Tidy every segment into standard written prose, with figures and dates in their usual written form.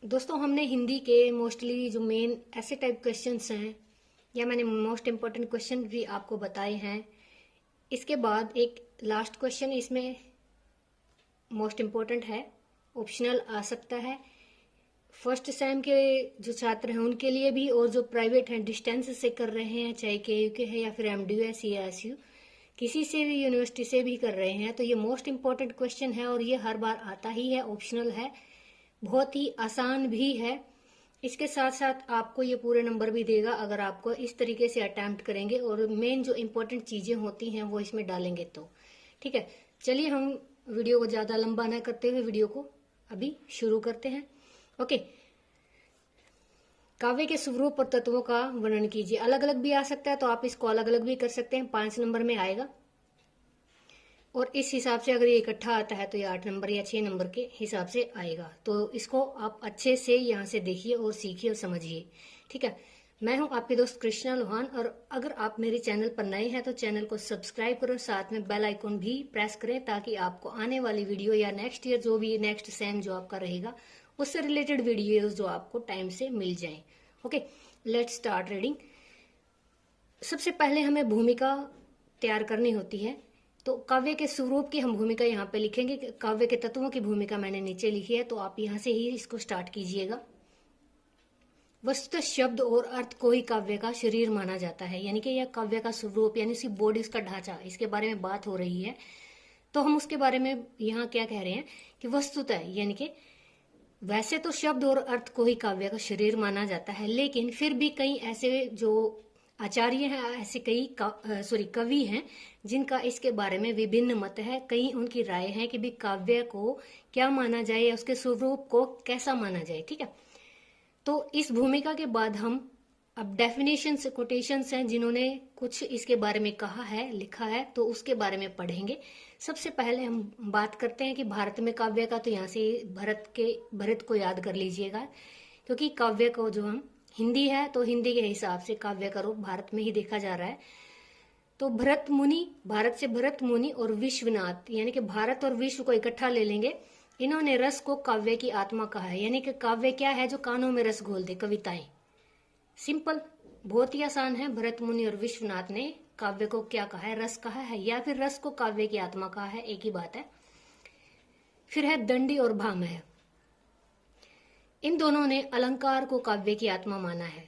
दोस्तों, हमने हिंदी के मोस्टली जो मेन ऐसे टाइप क्वेश्चंस हैं या मैंने मोस्ट इम्पोर्टेंट क्वेश्चन भी आपको बताए हैं। इसके बाद एक लास्ट क्वेश्चन इसमें मोस्ट इम्पोर्टेंट है, ऑप्शनल आ सकता है। फर्स्ट सेम के जो छात्र हैं उनके लिए भी, और जो प्राइवेट हैं डिस्टेंस से कर रहे हैं, चाहे के यू के है या फिर एमडीयू है, सी एस यू, किसी से भी यूनिवर्सिटी से भी कर रहे हैं, तो ये मोस्ट इम्पोर्टेंट क्वेश्चन है और ये हर बार आता ही है, ऑप्शनल है, बहुत ही आसान भी है। इसके साथ साथ आपको ये पूरे नंबर भी देगा अगर आपको इस तरीके से अटेम्प्ट करेंगे और मेन जो इम्पोर्टेंट चीजें होती हैं वो इसमें डालेंगे तो। ठीक है, चलिए हम वीडियो को ज्यादा लंबा न करते हुए वीडियो को अभी शुरू करते हैं। ओके, काव्य के स्वरूप और तत्वों का वर्णन कीजिए। अलग अलग भी आ सकता है तो आप इसको अलग अलग भी कर सकते हैं, 5 नंबर में आएगा। और इस हिसाब से अगर ये इकट्ठा आता है तो ये 8 नंबर या 6 नंबर के हिसाब से आएगा। तो इसको आप अच्छे से यहाँ से देखिए और सीखिए और समझिए। ठीक है, मैं हूँ आपकी दोस्त कृष्णा लोहान, और अगर आप मेरे चैनल पर नए हैं तो चैनल को सब्सक्राइब करो, साथ में बेल आइकन भी प्रेस करें ताकि आपको आने वाली वीडियो या नेक्स्ट ईयर जो भी नेक्स्ट सेम जो आपका रहेगा उससे रिलेटेड वीडियोज जो आपको टाइम से मिल जाए। Okay, let's start reading. सबसे पहले हमें भूमिका तैयार करनी होती है, तो काव्य के स्वरूप की हम भूमिका यहाँ पे लिखेंगे। काव्य के तत्वों की भूमिका मैंने नीचे लिखी है, तो आप यहाँ से ही इसको स्टार्ट कीजिएगा। वस्तुतः शब्द और अर्थ को ही काव्य का शरीर माना जाता है, यानी कि यह काव्य का स्वरूप यानी उसकी बॉडी, उसका ढांचा, इसके बारे में बात हो रही है। तो हम उसके बारे में यहाँ क्या कह रहे हैं कि वस्तुतः यानी कि वैसे तो शब्द और अर्थ को ही काव्य का शरीर माना जाता है, लेकिन फिर भी कई ऐसे जो आचार्य हैं, ऐसे कई कवि हैं जिनका इसके बारे में विभिन्न मत है। कई उनकी राय है कि भी काव्य को क्या माना जाए या उसके स्वरूप को कैसा माना जाए। ठीक है, तो इस भूमिका के बाद हम अब डेफिनेशंस, कोटेशंस हैं जिन्होंने कुछ इसके बारे में कहा है, लिखा है, तो उसके बारे में पढ़ेंगे। सबसे पहले हम बात करते हैं कि भारत में काव्य का, तो यहाँ से भरत को याद कर लीजिएगा, क्योंकि काव्य को जो हम हिंदी है तो हिंदी के हिसाब से काव्य का रूप भारत में ही देखा जा रहा है। तो भरत मुनि, भारत से भरत मुनि और विश्वनाथ, यानी कि भारत और विश्व को इकट्ठा ले लेंगे। इन्होंने रस को काव्य की आत्मा कहा है, यानी कि काव्य क्या है, जो कानों में रस घोल दे, कविताएं। सिंपल, बहुत ही आसान है। भरत मुनि और विश्वनाथ ने काव्य को क्या कहा है, रस कहा है, या फिर रस को काव्य की आत्मा कहा है, एक ही बात है। फिर है दंडी और भामह, इन दोनों ने अलंकार को काव्य की आत्मा माना है।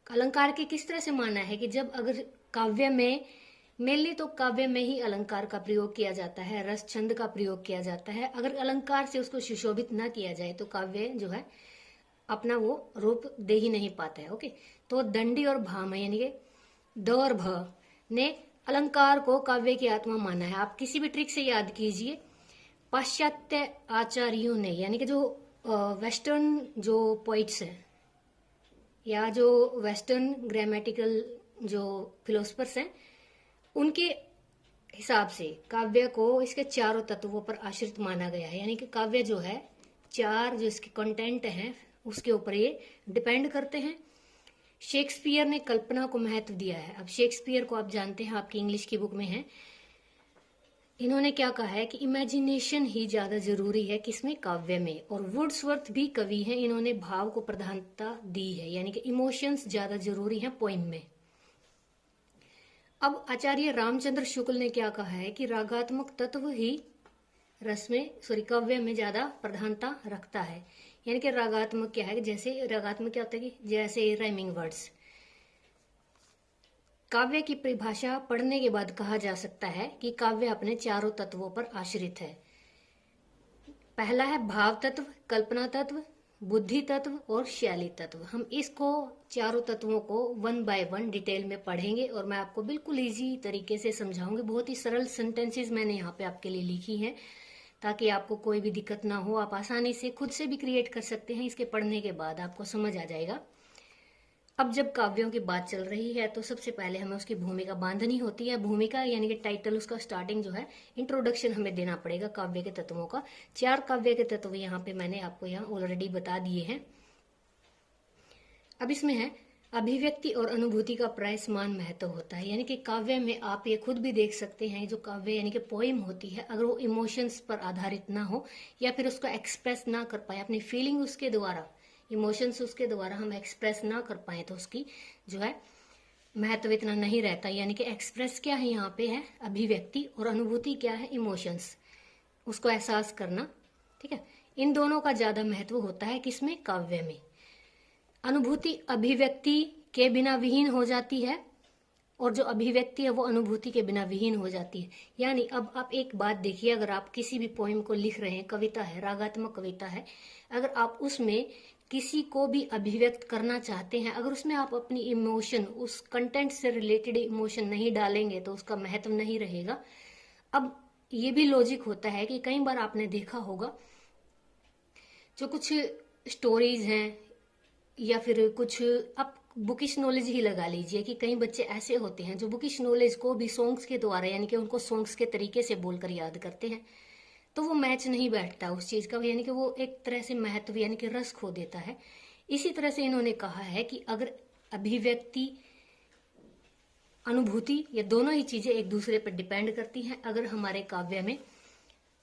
अलंकार के किस तरह से माना है कि जब अगर काव्य में मेनली तो काव्य में ही अलंकार का प्रयोग किया जाता है, रस छंद का प्रयोग किया जाता है। अगर अलंकार से उसको सुशोभित ना किया जाए तो काव्य जो है अपना वो रूप दे ही नहीं पाता है। ओके, तो दंडी और भाम यानी कि द और भ ने अलंकार को काव्य की आत्मा माना है। आप किसी भी ट्रिक से याद कीजिए, पाश्चात्य आचार्यों ने, यानी कि जो वेस्टर्न जो पोइट्स हैं या जो वेस्टर्न ग्रामेटिकल जो फिलोसफर्स हैं, उनके हिसाब से काव्य को इसके चारों तत्वों पर आश्रित माना गया है। यानी कि काव्य जो है, चार जो इसके कंटेंट हैं उसके ऊपर ये डिपेंड करते हैं। शेक्सपियर ने कल्पना को महत्व दिया है। अब शेक्सपियर को आप जानते हैं, आपकी इंग्लिश की बुक में है। इन्होंने क्या कहा है कि इमेजिनेशन ही ज्यादा जरूरी है किसमें, काव्य में। और वुड्सवर्थ भी कवि हैं, इन्होंने भाव को प्रधानता दी है, यानी कि इमोशंस ज्यादा जरूरी हैं पोइम में। अब आचार्य रामचंद्र शुक्ल ने क्या कहा है कि रागात्मक तत्व ही काव्य में ज्यादा प्रधानता रखता है। यानी कि रागात्मक क्या है, जैसे रागात्मक क्या होता है कि जैसे राइमिंग वर्ड्स। काव्य की परिभाषा पढ़ने के बाद कहा जा सकता है कि काव्य अपने चारों तत्वों पर आश्रित है। पहला है भाव तत्व, कल्पना तत्व, बुद्धि तत्व और शैली तत्व। हम इसको चारों तत्वों को 1 बाय 1 डिटेल में पढ़ेंगे और मैं आपको बिल्कुल इजी तरीके से समझाऊंगी। बहुत ही सरल सेंटेंसेस मैंने यहाँ पे आपके लिए लिखी हैं ताकि आपको कोई भी दिक्कत ना हो, आप आसानी से खुद से भी क्रिएट कर सकते हैं। इसके पढ़ने के बाद आपको समझ आ जाएगा। अब जब काव्यों की बात चल रही है तो सबसे पहले हमें उसकी भूमिका बांधनी होती है। भूमिका यानी कि टाइटल, उसका स्टार्टिंग जो है इंट्रोडक्शन हमें देना पड़ेगा काव्य के तत्वों का। 4 काव्य के तत्व यहाँ पे मैंने आपको यहाँ ऑलरेडी बता दिए हैं। अब इसमें है अभिव्यक्ति और अनुभूति का प्राय समान महत्व होता है। यानी कि काव्य में आप ये खुद भी देख सकते हैं, जो काव्य यानी कि पोइम होती है, अगर वो इमोशंस पर आधारित ना हो या फिर उसको एक्सप्रेस ना कर पाए, अपनी फीलिंग उसके द्वारा, इमोशंस उसके द्वारा हम एक्सप्रेस ना कर पाए, तो उसकी जो है महत्व इतना नहीं रहता। यानी कि एक्सप्रेस क्या है यहाँ पे है अभिव्यक्ति, और अनुभूति क्या है इमोशंस, उसको एहसास करना। ठीक है, इन दोनों का ज्यादा महत्व होता है किसमें, काव्य में। अनुभूति अभिव्यक्ति के बिना विहीन हो जाती है, और जो अभिव्यक्ति है वो अनुभूति के बिना विहीन हो जाती है। यानी अब आप एक बात देखिए, अगर आप किसी भी पोइम को लिख रहे हैं, कविता है, रागात्मक कविता है, अगर आप उसमें किसी को भी अभिव्यक्त करना चाहते हैं, अगर उसमें आप अपनी इमोशन, उस कंटेंट से रिलेटेड इमोशन नहीं डालेंगे तो उसका महत्व नहीं रहेगा। अब ये भी लॉजिक होता है कि कई बार आपने देखा होगा, जो कुछ स्टोरीज हैं या फिर कुछ, आप बुकिश नॉलेज ही लगा लीजिए, कि कई बच्चे ऐसे होते हैं जो बुकिश नॉलेज को भी सॉन्ग्स के द्वारा, यानी कि उनको सॉन्ग्स के तरीके से बोलकर याद करते हैं, तो वो मैच नहीं बैठता उस चीज का, यानी कि वो एक तरह से महत्व यानी कि रस खो देता है। इसी तरह से इन्होंने कहा है कि अगर अभिव्यक्ति अनुभूति, ये दोनों ही चीजें एक दूसरे पर डिपेंड करती हैं। अगर हमारे काव्य में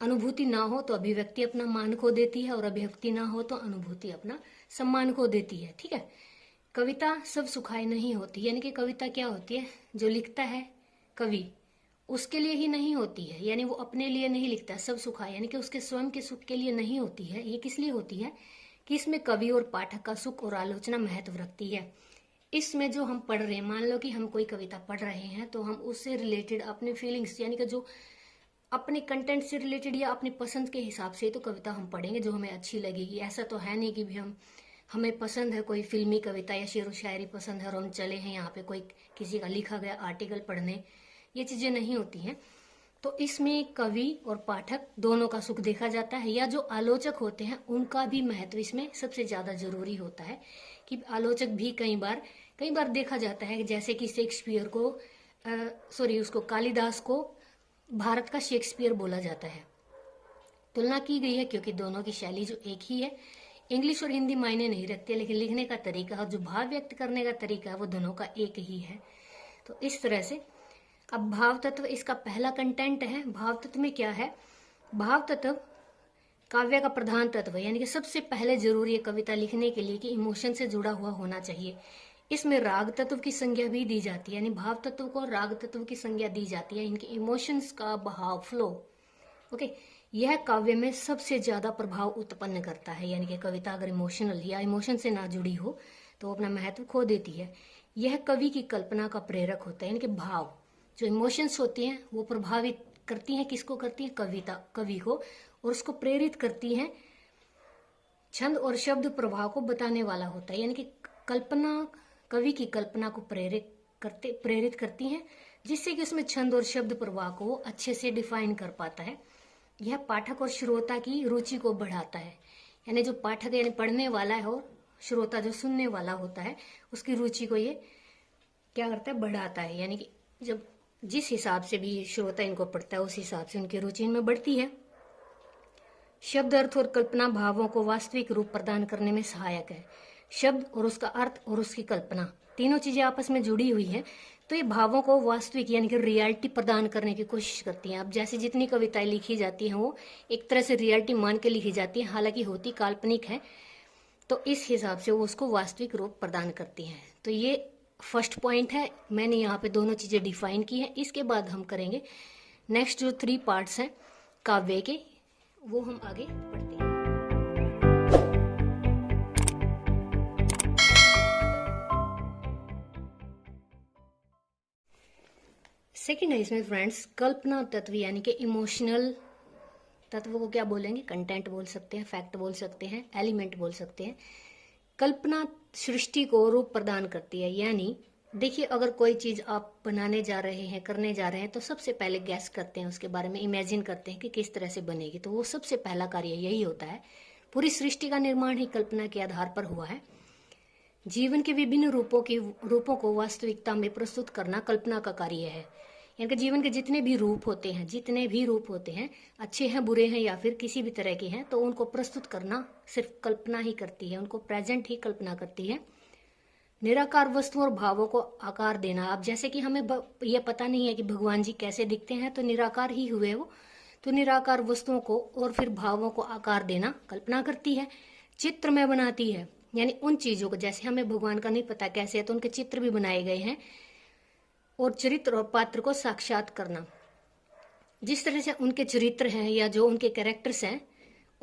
अनुभूति ना हो तो अभिव्यक्ति अपना मान खो देती है, और अभिव्यक्ति ना हो तो अनुभूति अपना सम्मान खो देती है। ठीक है, कविता सब सुखाए नहीं होती, यानी कि कविता क्या होती है, जो लिखता है कवि उसके लिए ही नहीं होती है, यानी वो अपने लिए नहीं लिखता सब सुखाए, यानी कि उसके स्वयं के सुख के लिए नहीं होती है। ये किस लिए होती है कि इसमें कवि और पाठक का सुख और आलोचना महत्व रखती है। इसमें जो हम पढ़ रहे हैं, मान लो कि हम कोई कविता पढ़ रहे हैं, तो हम उससे रिलेटेड अपने फीलिंग्स, यानी कि जो अपने कंटेंट से रिलेटेड या अपनी पसंद के हिसाब से तो कविता हम पढ़ेंगे जो हमें अच्छी लगेगी। ऐसा तो है नहीं कि भी हमें पसंद है कोई फिल्मी कविता या शेर व शायरी पसंद है और हम चले हैं यहाँ पे कोई किसी का लिखा गया आर्टिकल पढ़ने, ये चीजें नहीं होती हैं। तो इसमें कवि और पाठक दोनों का सुख देखा जाता है, या जो आलोचक होते हैं उनका भी महत्व इसमें सबसे ज्यादा जरूरी होता है, कि आलोचक भी कई बार देखा जाता है, जैसे कि शेक्सपियर को उसको कालिदास को भारत का शेक्सपियर बोला जाता है। तुलना की गई है क्योंकि दोनों की शैली जो एक ही है, इंग्लिश और हिंदी मायने नहीं रखते, लेकिन लिखने का तरीका और जो भाव व्यक्त करने का तरीका है वो दोनों का एक ही है। तो इस तरह से अब भाव तत्व इसका पहला कंटेंट है। भाव तत्व में क्या है, भाव तत्व काव्य का प्रधान तत्व है, यानी कि सबसे पहले जरूरी है कविता लिखने के लिए कि इमोशन से जुड़ा हुआ होना चाहिए। इसमें राग तत्व की संज्ञा भी दी जाती है, यानी भाव तत्व को राग तत्व की संज्ञा दी जाती है, इनके इमोशंस का बहाव, फ्लो। ओके, यह काव्य में सबसे ज्यादा प्रभाव उत्पन्न करता है, यानी कि कविता अगर इमोशनल या इमोशन से ना जुड़ी हो तो वो अपना महत्व खो देती है। यह कवि की कल्पना का प्रेरक होता है, यानी कि भाव, जो इमोशंस होती हैं वो प्रभावित करती हैं, किसको करती हैं, कवि को, और उसको प्रेरित करती हैं। छंद और शब्द प्रभाव को बताने वाला होता है, यानी कि कल्पना, कवि की कल्पना को प्रेरित करती हैं, जिससे कि उसमें छंद और शब्द प्रवाह को वो अच्छे से डिफाइन कर पाता है। यह पाठक और श्रोता की रुचि को बढ़ाता है, यानी जो पाठक यानी पढ़ने वाला है और श्रोता जो सुनने वाला होता है उसकी रुचि को ये क्या करता है, बढ़ाता है। यानी कि जब जिस हिसाब से भी श्रोता इनको पढ़ता है उस हिसाब से उनकी रुचि इनमें बढ़ती है। शब्द, अर्थ और कल्पना भावों को वास्तविक रूप प्रदान करने में सहायक है। शब्द और उसका अर्थ और उसकी कल्पना तीनों चीजें आपस में जुड़ी हुई है, तो ये भावों को वास्तविक यानी कि रियलिटी प्रदान करने की कोशिश करती हैं। अब जैसे जितनी कविताएं लिखी जाती हैं वो एक तरह से रियलिटी मान के लिखी जाती है, हालांकि होती काल्पनिक है, तो इस हिसाब से वो उसको वास्तविक रूप प्रदान करती हैं। तो ये फर्स्ट पॉइंट है, मैंने यहाँ पे दोनों चीजें डिफाइन की है। इसके बाद हम करेंगे नेक्स्ट जो 3 पार्ट्स हैं काव्य के, वो हम आगे पढ़ते हैं। सेकेंड है इसमें फ्रेंड्स कल्पना तत्व, यानी कि इमोशनल तत्व को क्या बोलेंगे, कंटेंट बोल सकते हैं, फैक्ट बोल सकते हैं, एलिमेंट बोल सकते हैं। कल्पना सृष्टि को रूप प्रदान करती है, यानी देखिए अगर कोई चीज आप बनाने जा रहे हैं, करने जा रहे हैं, तो सबसे पहले गैस करते हैं, उसके बारे में इमेजिन करते हैं कि किस तरह से बनेगी, तो वो सबसे पहला कार्य यही होता है। पूरी सृष्टि का निर्माण ही कल्पना के आधार पर हुआ है। जीवन के विभिन्न रूपों को वास्तविकता में प्रस्तुत करना कल्पना का कार्य है, यानी कि जीवन के जितने भी रूप होते हैं, अच्छे हैं, बुरे हैं या फिर किसी भी तरह के हैं, तो उनको प्रस्तुत करना सिर्फ कल्पना ही करती है, उनको प्रेजेंट ही कल्पना करती है। निराकार वस्तु और भावों को आकार देना। अब जैसे कि हमें यह पता नहीं है कि भगवान जी कैसे दिखते हैं, तो निराकार ही हुए वो। तो निराकार वस्तुओं को और फिर भावों को आकार देना कल्पना करती है, चित्र में बनाती है, यानी उन चीजों को, जैसे हमें भगवान का नहीं पता कैसे है तो उनके चित्र भी बनाए गए हैं। और चरित्र और पात्र को साक्षात करना, जिस तरह से उनके चरित्र हैं या जो उनके कैरेक्टर्स हैं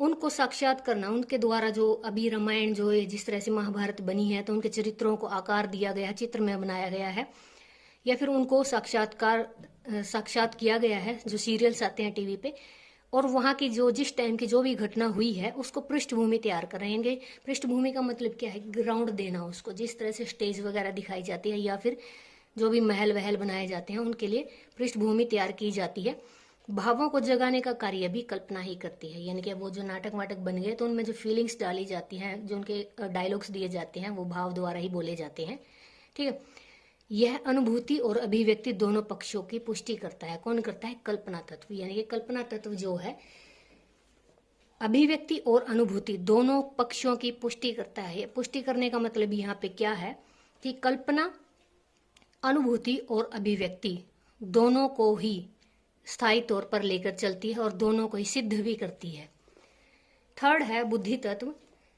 उनको साक्षात करना, उनके द्वारा जो अभी रामायण जो है, जिस तरह से महाभारत बनी है तो उनके चरित्रों को आकार दिया गया है, चित्र में बनाया गया है, या फिर उनको साक्षात किया गया है जो सीरियल्स आते हैं टीवी पे, और वहाँ की जो जिस टाइम की जो भी घटना हुई है उसको पृष्ठभूमि तैयार कर रहे हैं। पृष्ठभूमि का मतलब क्या है, ग्राउंड देना उसको, जिस तरह से स्टेज वगैरह दिखाई जाती है या फिर जो भी महल वहल बनाए जाते हैं उनके लिए पृष्ठभूमि तैयार की जाती है। भावों को जगाने का कार्य भी कल्पना ही करती है, यानी कि वो जो नाटक वाटक बन गए तो उनमें जो फीलिंग्स डाली जाती हैं, जो उनके डायलॉग्स दिए जाते हैं वो भाव द्वारा ही बोले जाते हैं। ठीक है, यह अनुभूति और अभिव्यक्ति दोनों पक्षों की पुष्टि करता है। कौन करता है, कल्पना तत्व। यानी कि कल्पना तत्व जो है अभिव्यक्ति और अनुभूति दोनों पक्षों की पुष्टि करता है। पुष्टि करने का मतलब यहाँ पे क्या है कि कल्पना, अनुभूति और अभिव्यक्ति दोनों को ही स्थायी तौर पर लेकर चलती है और दोनों को ही सिद्ध भी करती है। थर्ड है बुद्धि तत्व।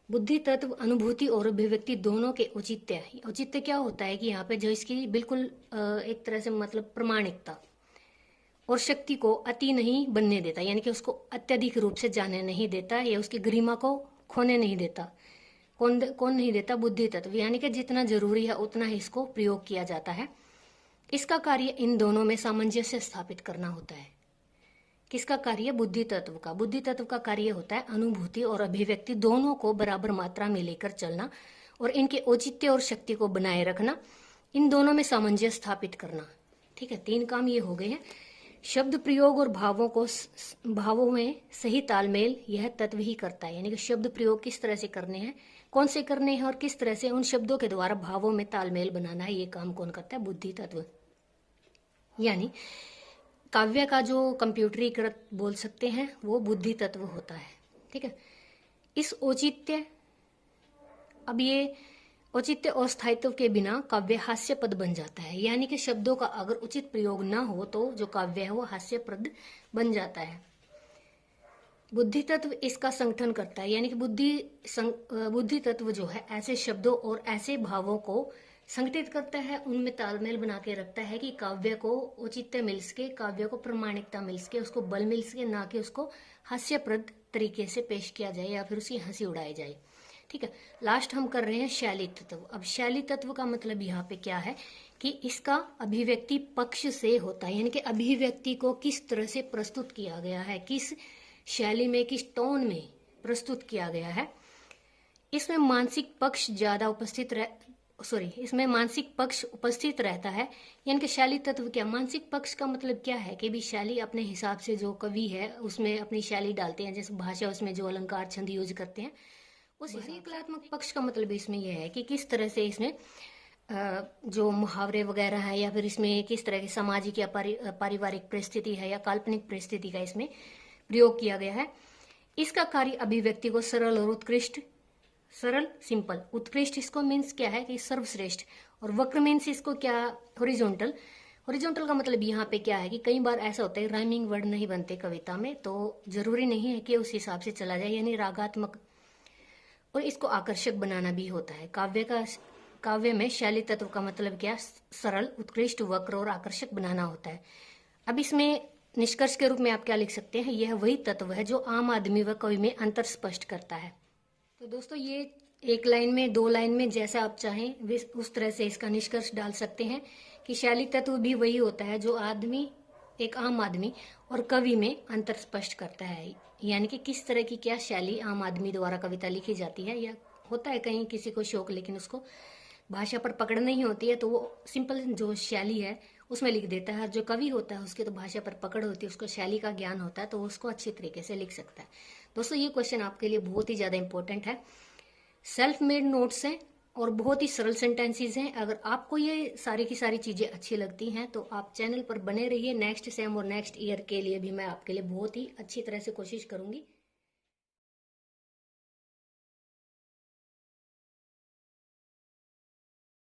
बुद्धि तत्व अनुभूति और अभिव्यक्ति दोनों के औचित्य। औचित्य क्या होता है कि यहाँ पे जो इसकी बिल्कुल एक तरह से मतलब प्रमाणिकता और शक्ति को अति नहीं बनने देता, यानी कि उसको अत्यधिक रूप से जाने नहीं देता या उसकी गरिमा को खोने नहीं देता। कौन नहीं देता, बुद्धि तत्व। यानी कि जितना जरूरी है उतना ही इसको प्रयोग किया जाता है। इसका कार्य इन दोनों में सामंजस्य स्थापित करना होता है। किसका कार्य, बुद्धि तत्व का। बुद्धि तत्व का कार्य होता है अनुभूति और अभिव्यक्ति दोनों को बराबर मात्रा में लेकर चलना और इनके औचित्य और शक्ति को बनाए रखना, इन दोनों में सामंजस्य स्थापित करना। ठीक है, 3 काम ये हो गए हैं। शब्द प्रयोग और भावों में सही तालमेल यह तत्व ही करता है। यानी कि शब्द प्रयोग किस तरह से करने हैं, कौन से करने हैं और किस तरह से उन शब्दों के द्वारा भावों में तालमेल बनाना है, ये काम कौन करता है, बुद्धि तत्व। यानी काव्य का जो कंप्यूटरीकृत बोल सकते हैं वो बुद्धि तत्व होता है। ठीक है, इस औचित्य, अब ये औचित्य और स्थायित्व के बिना काव्य हास्यपद बन जाता है। यानी कि शब्दों का अगर उचित प्रयोग ना हो तो जो काव्य है वो हास्यप्रद बन जाता है। बुद्धि तत्व इसका संगठन करता है, यानी कि बुद्धि तत्व जो है ऐसे शब्दों और ऐसे भावों को संगठित करता है, उनमें तालमेल बना के रखता है कि काव्य को औचित्य मिल सके, काव्य को प्रमाणिकता मिल सके, उसको बल मिल सके, ना कि उसको हास्यप्रद तरीके से पेश किया जाए या फिर उसकी हंसी उड़ाई जाए। ठीक है, लास्ट हम कर रहे हैं शैली तत्व। अब शैली तत्व का मतलब यहाँ पे क्या है कि इसका अभिव्यक्ति पक्ष से होता है, यानी कि अभिव्यक्ति को किस तरह से प्रस्तुत किया गया है, किस शैली में, किस टोन में प्रस्तुत किया गया है। इसमें मानसिक पक्ष उपस्थित रहता है। यानी कि शैली तत्व क्या, मानसिक पक्ष का मतलब क्या है कि भी शैली अपने हिसाब से जो कवि है उसमें अपनी शैली डालते हैं, जैसे भाषा उसमें जो अलंकार छंद यूज करते हैं उस। कलात्मक पक्ष का मतलब इसमें यह है कि किस तरह से इसमें जो मुहावरे वगैरह है या फिर इसमें किस तरह की सामाजिक या पारिवारिक परिस्थिति है या काल्पनिक परिस्थिति का इसमें प्रयोग किया गया है। इसका कार्य अभिव्यक्ति को सरल और उत्कृष्ट, सरल सिंपल, उत्कृष्ट इसको मीन्स क्या है कि सर्वश्रेष्ठ, और वक्र मीन्स इसको क्या, हॉरिजॉन्टल। हॉरिजॉन्टल का मतलब यहाँ पे क्या है कि कई बार ऐसा होता है राइमिंग वर्ड नहीं बनते कविता में, तो जरूरी नहीं है कि उस हिसाब से चला जाए, यानी रागात्मक, और इसको आकर्षक बनाना भी होता है। काव्य में शैली तत्व का मतलब क्या, सरल, उत्कृष्ट, वक्र और आकर्षक बनाना होता है। अब इसमें निष्कर्ष के रूप में आप क्या लिख सकते हैं, यह वही तत्व है जो आम आदमी व कवि में अंतर स्पष्ट करता है। तो दोस्तों ये 1 लाइन में, 2 लाइन में, जैसा आप चाहें उस तरह से इसका निष्कर्ष डाल सकते हैं कि शैली तत्व भी वही होता है जो एक आम आदमी और कवि में अंतर स्पष्ट करता है। यानी कि किस तरह की क्या शैली आम आदमी द्वारा कविता लिखी जाती है, या होता है कहीं किसी को शौक लेकिन उसको भाषा पर पकड़ नहीं होती है तो वो सिंपल जो शैली है उसमें लिख देता है। जो कवि होता है उसके तो भाषा पर पकड़ होती है, उसको शैली का ज्ञान होता है तो उसको अच्छी तरीके से लिख सकता है। दोस्तों ये क्वेश्चन आपके लिए बहुत ही ज़्यादा इंपॉर्टेंट है। सेल्फ मेड नोट्स हैं और बहुत ही सरल सेंटेंसेस हैं। अगर आपको ये सारी की सारी चीज़ें अच्छी लगती हैं तो आप चैनल पर बने रहिए। नेक्स्ट सेम और नेक्स्ट ईयर के लिए भी मैं आपके लिए बहुत ही अच्छी तरह से कोशिश करूँगी।